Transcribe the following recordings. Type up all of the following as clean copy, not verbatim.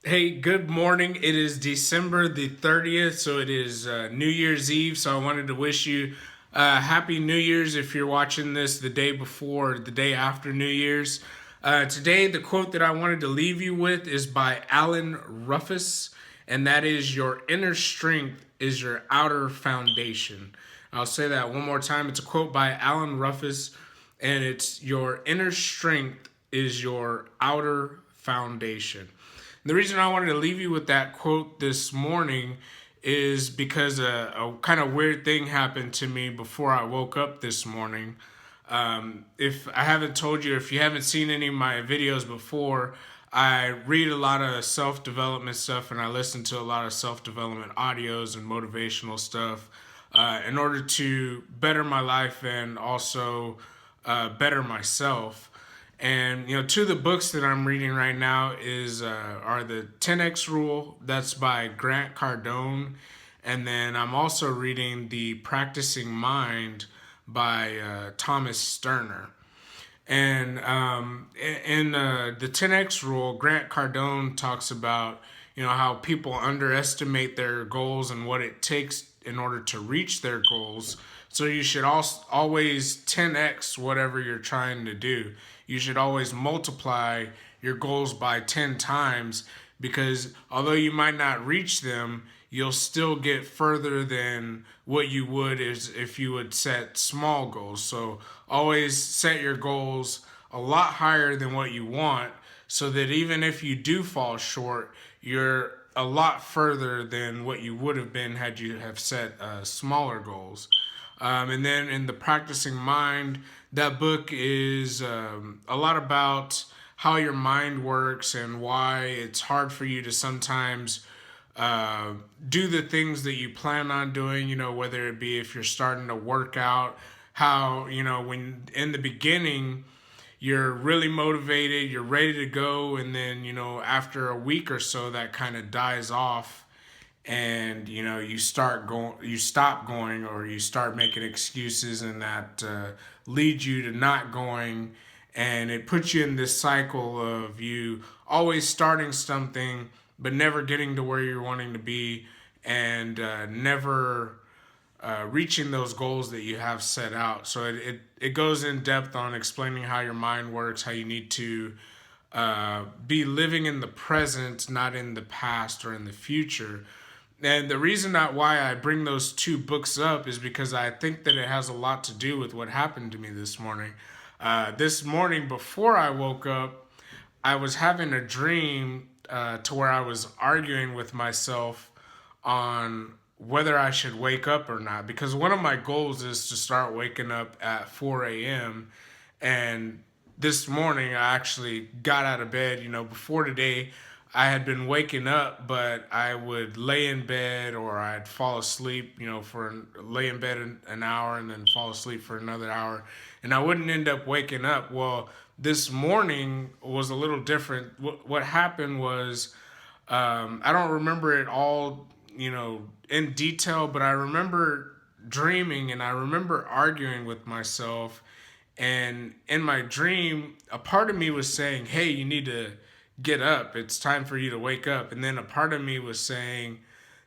Hey, good morning. It is December the 30th, so it is New Year's Eve. So I wanted to wish you Happy New Year's if you're watching this the day before or the day after New Year's. Today, the quote that I wanted to leave you with is by Allan Rufus, and that is, "Your inner strength is your outer foundation." I'll say that one more time. It's a quote by Allan Rufus, and it's, "Your inner strength is your outer foundation." The reason I wanted to leave you with that quote this morning is because a kind of weird thing happened to me before I woke up this morning. If I haven't told you, if you haven't seen any of my videos before, I read a lot of self development stuff and I listen to a lot of self development audios and motivational stuff in order to better my life and also better myself. And two of the books that I'm reading right now is are the 10x Rule. That's by Grant Cardone, and then I'm also reading the Practicing Mind by Thomas Sterner. And in the 10x Rule, Grant Cardone talks about how people underestimate their goals and what it takes in order to reach their goals. So you should also always 10x whatever you're trying to do. You should always multiply your goals by 10 times, because although you might not reach them, you'll still get further than what you would is if you would set small goals. So always set your goals a lot higher than what you want, so that even if you do fall short, you're a lot further than what you would have been had you have set smaller goals. And then in the Practicing Mind, that book is a lot about how your mind works and why it's hard for you to sometimes do the things that you plan on doing, whether it be if you're starting to work out, how, when in the beginning, you're really motivated, you're ready to go, and then, after a week or so, that kind of dies off, and you stop going, or you start making excuses, and that leads you to not going, and it puts you in this cycle of you always starting something but never getting to where you're wanting to be, and never reaching those goals that you have set out. So it goes in depth on explaining how your mind works, how you need to be living in the present, not in the past or in the future. And the reason that why I bring those two books up is because I think that it has a lot to do with what happened to me this morning. This morning, before I woke up, I was having a dream to where I was arguing with myself on whether I should wake up or not. Because one of my goals is to start waking up at 4 a.m. And this morning, I actually got out of bed. Before today, I had been waking up, but I would lay in bed, or I'd fall asleep, lay in bed an hour and then fall asleep for another hour, and I wouldn't end up waking up. Well, this morning was a little different. What happened was, I don't remember it all, in detail, but I remember dreaming and I remember arguing with myself. And in my dream, a part of me was saying, "Hey, you need to get up. It's time for you to wake up." And then a part of me was saying,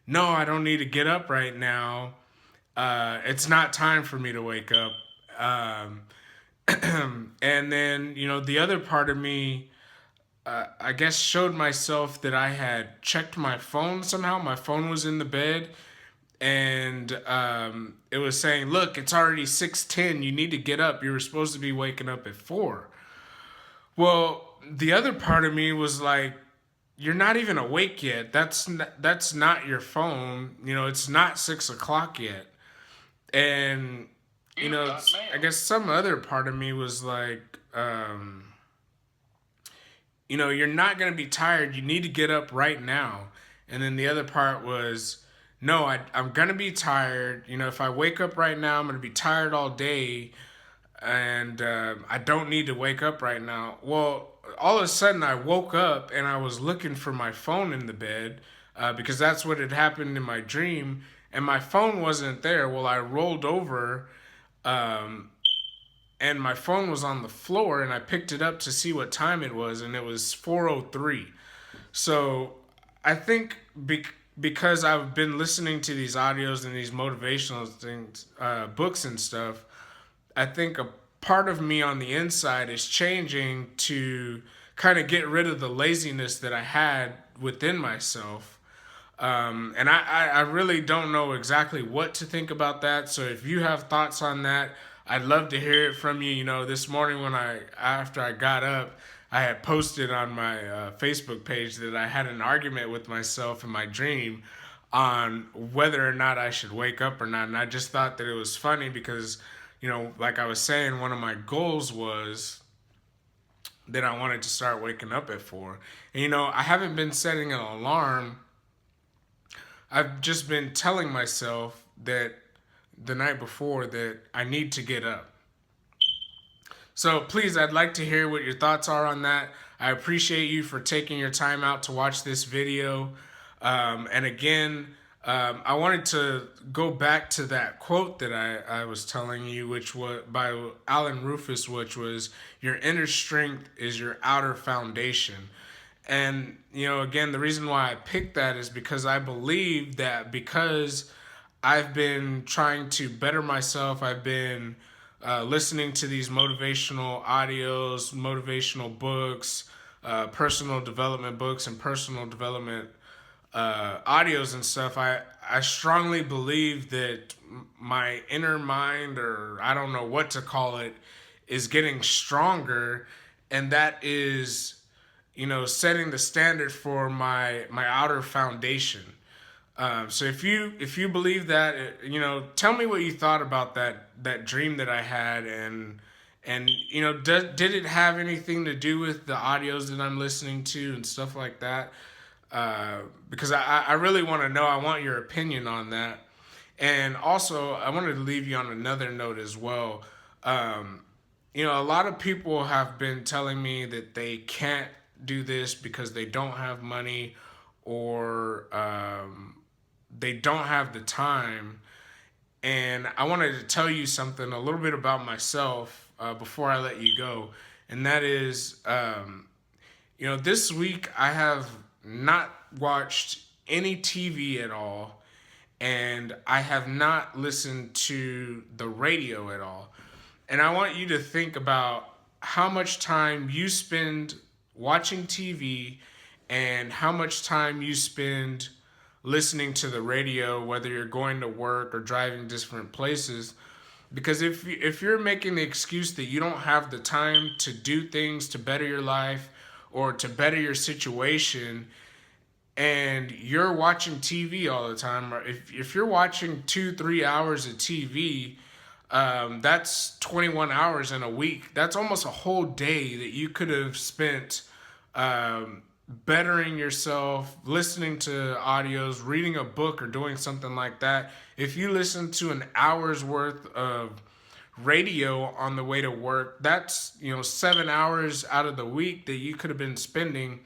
"No, I don't need to get up right now. It's not time for me to wake up." And then, the other part of me, I guess, showed myself that I had checked my phone somehow. My phone was in the bed, and it was saying, "Look, it's already 6:10. You need to get up. You were supposed to be waking up at 4." Well, the other part of me was like, "You're not even awake yet. That's not your phone. It's not 6 o'clock yet." And I guess some other part of me was like, "You're not gonna be tired. You need to get up right now." And then the other part was, "No, I'm gonna be tired. If I wake up right now, I'm gonna be tired all day, and I don't need to wake up right now." Well, all of a sudden I woke up and I was looking for my phone in the bed, because that's what had happened in my dream, and my phone wasn't there. Well, I rolled over, um, and my phone was on the floor, and I picked it up to see what time it was, and it was 4:03. So I think because I've been listening to these audios and these motivational things, books and stuff, I think a part of me on the inside is changing to kind of get rid of the laziness that I had within myself. And I really don't know exactly what to think about that. So if you have thoughts on that, I'd love to hear it from you. You know, this morning after I got up, I had posted on my Facebook page that I had an argument with myself in my dream on whether or not I should wake up or not. And I just thought that it was funny because, you know, like I was saying, one of my goals was that I wanted to start waking up at 4. And, you know, I haven't been setting an alarm. I've just been telling myself that the night before that I need to get up. So please, I'd like to hear what your thoughts are on that. I appreciate you for taking your time out to watch this video. And again, I wanted to go back to that quote that I was telling you, which was by Allan Rufus, which was, "Your inner strength is your outer foundation." And, you know, again, the reason why I picked that is because I believe that because I've been trying to better myself, I've been listening to these motivational audios, motivational books, personal development books, and personal development audios and stuff. I strongly believe that my inner mind, or I don't know what to call it, is getting stronger, and that is, you know, setting the standard for my outer foundation. So if you believe that, you know, tell me what you thought about that dream that I had, and you know, did it have anything to do with the audios that I'm listening to and stuff like that? Because I really want to know. I want your opinion on that. And also, I wanted to leave you on another note as well. You know, a lot of people have been telling me that they can't do this because they don't have money, or they don't have the time. And I wanted to tell you something a little bit about myself before I let you go. And that is, you know, this week I have not watched any TV at all, and I have not listened to the radio at all. And I want you to think about how much time you spend watching TV and how much time you spend listening to the radio, whether you're going to work or driving different places. Because if you're making the excuse that you don't have the time to do things to better your life or to better your situation, and you're watching TV all the time, or if you're watching 2-3 hours of TV, that's 21 hours in a week. That's almost a whole day that you could have spent bettering yourself, listening to audios, reading a book, or doing something like that. If you listen to an hour's worth of radio on the way to work, that's, you know, 7 hours out of the week that you could have been spending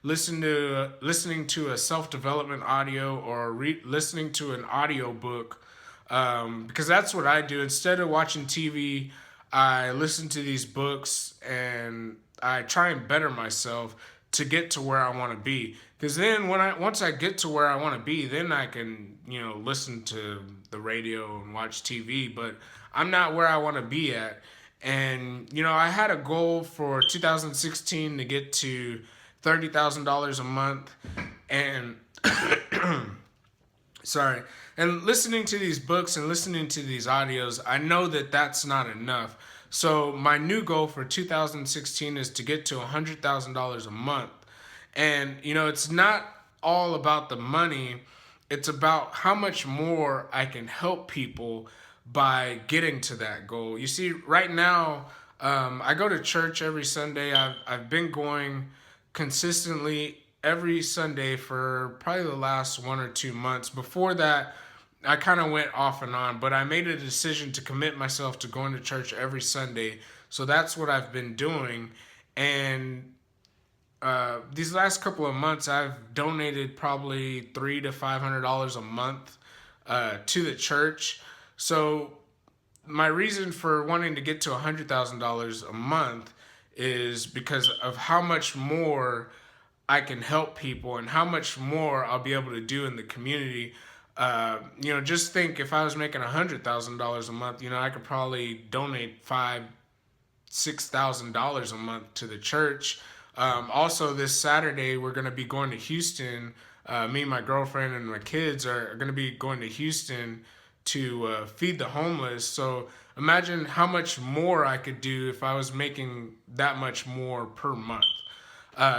listening to a self-development audio, or listening to an audio book. Because that's what I do. Instead of watching TV, I listen to these books and I try and better myself to get to where I want to be. Because then once I get to where I want to be, then I can, you know, listen to the radio and watch TV. But I'm not where I want to be at. And, you know, I had a goal for 2016 to get to $30,000 a month. And sorry. And listening to these books and listening to these audios, I know that that's not enough. So my new goal for 2016 is to get to $100,000 a month. And, you know, it's not all about the money. It's about how much more I can help people by getting to that goal. You see, right now, I go to church every Sunday. I've been going consistently every Sunday for probably the last 1 or 2 months. Before that, I kind of went off and on, but I made a decision to commit myself to going to church every Sunday. So that's what I've been doing. And these last couple of months, I've donated probably $300 to $500 a month to the church. So my reason for wanting to get to $100,000 a month is because of how much more I can help people and how much more I'll be able to do in the community. Just think if I was making $100,000 a month, I could probably donate $6,000 a month to the church. Also, this Saturday we're going to be going to Houston. Me, my girlfriend, and my kids are going to be going to Houston to feed the homeless. So imagine how much more I could do if I was making that much more per month.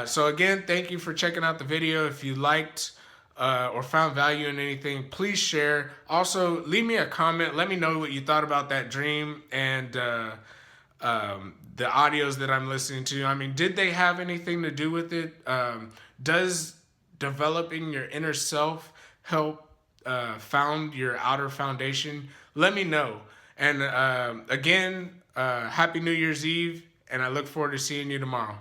So again, thank you for checking out the video. If you liked or found value in anything, please share. Also, leave me a comment. Let me know what you thought about that dream and the audios that I'm listening to. I mean, did they have anything to do with it? Does developing your inner self help found your outer foundation? Let me know. And again, Happy New Year's Eve, and I look forward to seeing you tomorrow.